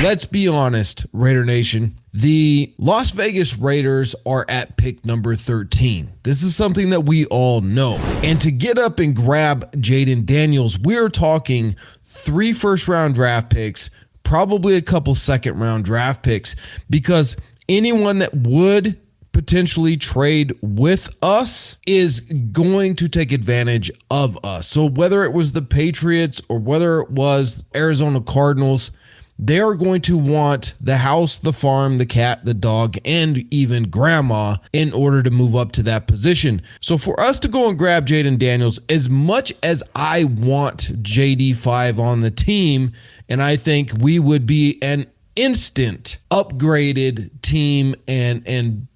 let's be honest, Raider Nation. The Las Vegas Raiders are at pick number 13. This is something that we all know. And to get up and grab Jayden Daniels, we're talking 3 first-round draft picks, probably a couple second-round draft picks, because anyone that would potentially trade with us is going to take advantage of us. So whether it was the Patriots or whether it was Arizona Cardinals, they are going to want the house, the farm, the cat, the dog, and even grandma in order to move up to that position. So for us to go and grab Jayden Daniels, as much as I want JD5 on the team, and I think we would be an instant upgraded team and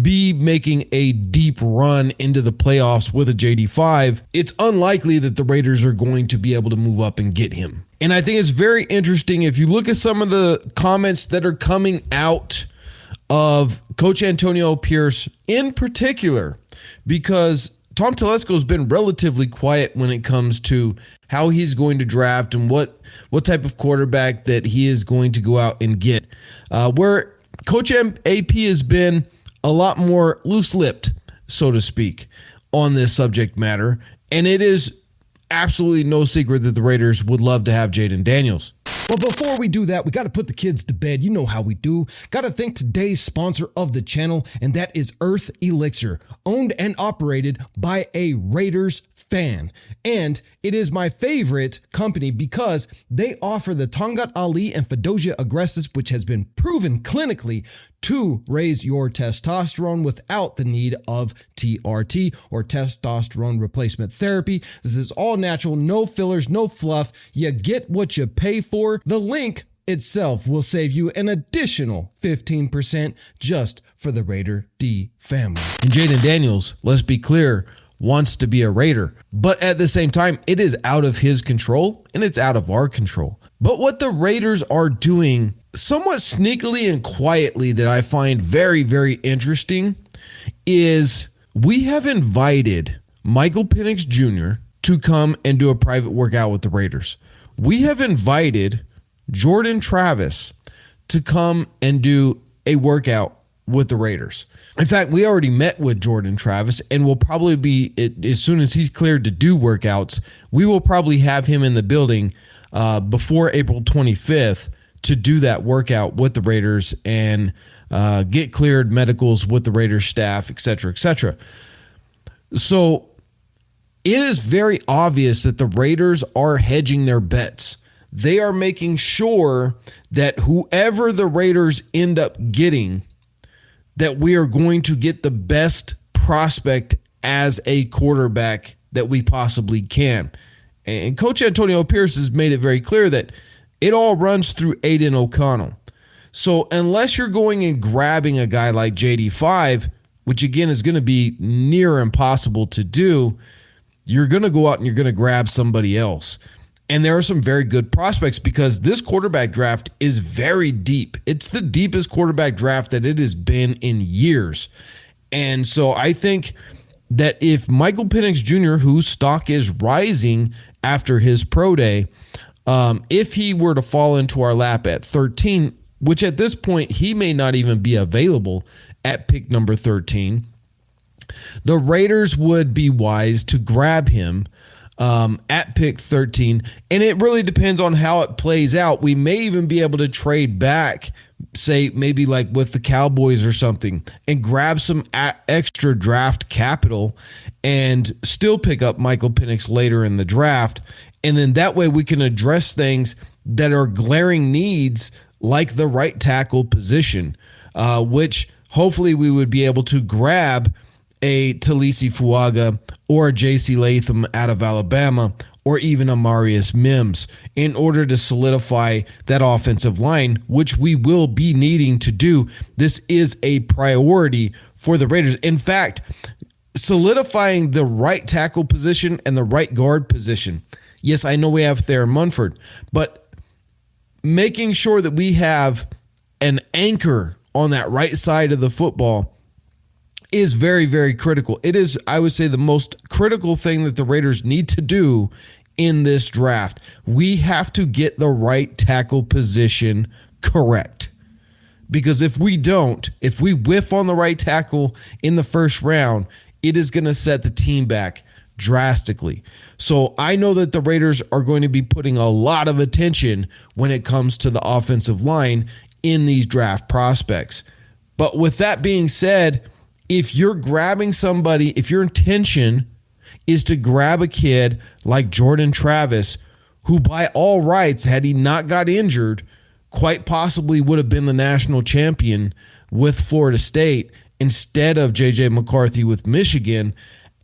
be making a deep run into the playoffs with a JD5, it's unlikely that the Raiders are going to be able to move up and get him. And I think it's very interesting if you look at some of the comments that are coming out of Coach Antonio Pierce in particular, because Tom Telesco has been relatively quiet when it comes to how he's going to draft and what type of quarterback that he is going to go out and get. Where Coach AP has been a lot more loose-lipped, so to speak, on this subject matter. And it is absolutely no secret that the Raiders would love to have Jayden Daniels. But before we do that, we got to put the kids to bed. You know how we do. Got to thank today's sponsor of the channel, and that is Earth Elixir, owned and operated by a Raiders fan. And it is my favorite company because they offer the Tongat Ali and Fedosia agrestis, which has been proven clinically to raise your testosterone without the need of TRT or testosterone replacement therapy. This is all natural, no fillers, no fluff. You get what you pay for. The link itself will save you an additional 15% just for the Raider D family. And Jayden Daniels, let's be clear, wants to be a Raider, but at the same time, it is out of his control and it's out of our control. But what the Raiders are doing somewhat sneakily and quietly that I find very, very interesting is we have invited Michael Penix Jr. to come and do a private workout with the Raiders. We have invited Jordan Travis to come and do a workout with the Raiders. In fact, we already met with Jordan Travis and will probably be, as soon as he's cleared to do workouts, we will probably have him in the building before April 25th to do that workout with the Raiders and get cleared medicals with the Raiders staff, et cetera, et cetera. So it is very obvious that the Raiders are hedging their bets. They are making sure that whoever the Raiders end up getting, that we are going to get the best prospect as a quarterback that we possibly can. And Coach Antonio Pierce has made it very clear that it all runs through Aiden O'Connell. So unless you're going and grabbing a guy like JD5, which again is going to be near impossible to do, you're going to go out and you're going to grab somebody else. And there are some very good prospects because this quarterback draft is very deep. It's the deepest quarterback draft that it has been in years. And so I think that if Michael Penix Jr., whose stock is rising after his pro day, if he were to fall into our lap at 13, which at this point he may not even be available at pick number 13, the Raiders would be wise to grab him at pick 13. And it really depends on how it plays out. We may even be able to trade back, say maybe like with the Cowboys or something, and grab some extra draft capital and still pick up Michael Penix later in the draft. And then that way we can address things that are glaring needs like the right tackle position, which hopefully we would be able to grab a Talisi Fuaga or a J.C. Latham out of Alabama or even a Marius Mims in order to solidify that offensive line, which we will be needing to do. This is a priority for the Raiders. In fact, solidifying the right tackle position and the right guard position. Yes, I know we have Thayer Munford, but making sure that we have an anchor on that right side of the football is very, very critical. It is, I would say, the most critical thing that the Raiders need to do in this draft. We have to get the right tackle position correct. Because if we whiff on the right tackle in the first round, it is going to set the team back drastically. So I know that the Raiders are going to be putting a lot of attention when it comes to the offensive line in these draft prospects. But with that being said, if you're grabbing somebody, if your intention is to grab a kid like Jordan Travis, who by all rights, had he not got injured, quite possibly would have been the national champion with Florida State instead of J.J. McCarthy with Michigan,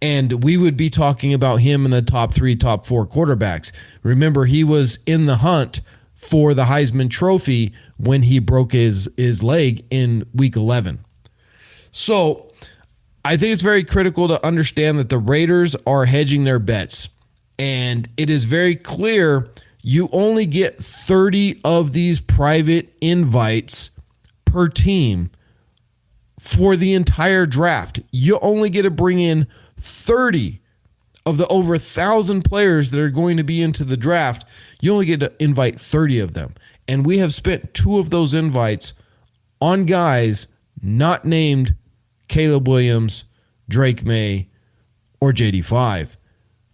and we would be talking about him in the top 3, top 4 quarterbacks. Remember, he was in the hunt for the Heisman Trophy when he broke his leg in week 11. So I think it's very critical to understand that the Raiders are hedging their bets, and it is very clear you only get 30 of these private invites per team for the entire draft. You only get to bring in 30 of the over 1,000 players that are going to be into the draft. You only get to invite 30 of them. And we have spent 2 of those invites on guys not named Caleb Williams, Drake May, or JD5.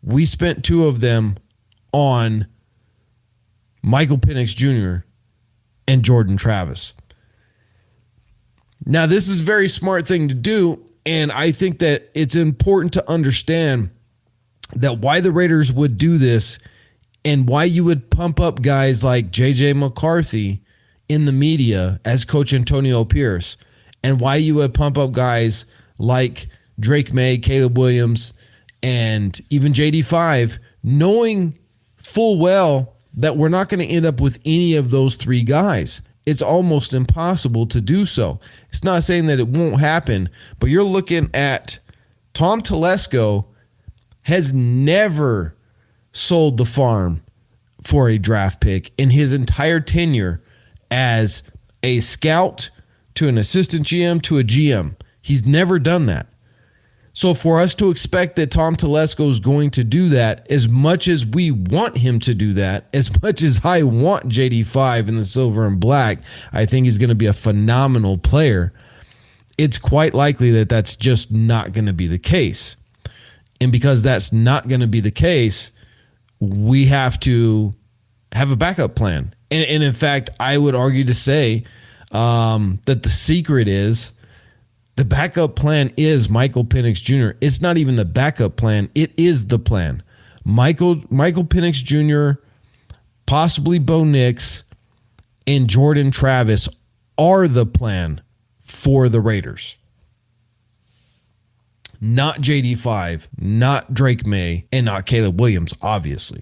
We spent 2 of them on Michael Penix Jr. and Jordan Travis. Now, this is a very smart thing to do, and I think that it's important to understand that why the Raiders would do this and why you would pump up guys like J.J. McCarthy in the media as Coach Antonio Pierce, and why you would pump up guys like Drake May, Caleb Williams, and even JD5, knowing full well that we're not going to end up with any of those 3 guys. It's almost impossible to do so. It's not saying that it won't happen, but you're looking at Tom Telesco has never sold the farm for a draft pick in his entire tenure as a scout to an assistant GM to a GM. He's never done that. So for us to expect that Tom Telesco is going to do that, as much as we want him to do that, as much as I want JD5 in the silver and black, I think he's going to be a phenomenal player. It's quite likely that that's just not going to be the case. And because that's not going to be the case, we have to have a backup plan. And in fact, I would argue to say that the secret is the backup plan is Michael Penix Jr. It's not even the backup plan. It is the plan. Michael Penix Jr., possibly Bo Nix, and Jordan Travis are the plan for the Raiders. Not JD5, not Drake May, and not Caleb Williams, obviously.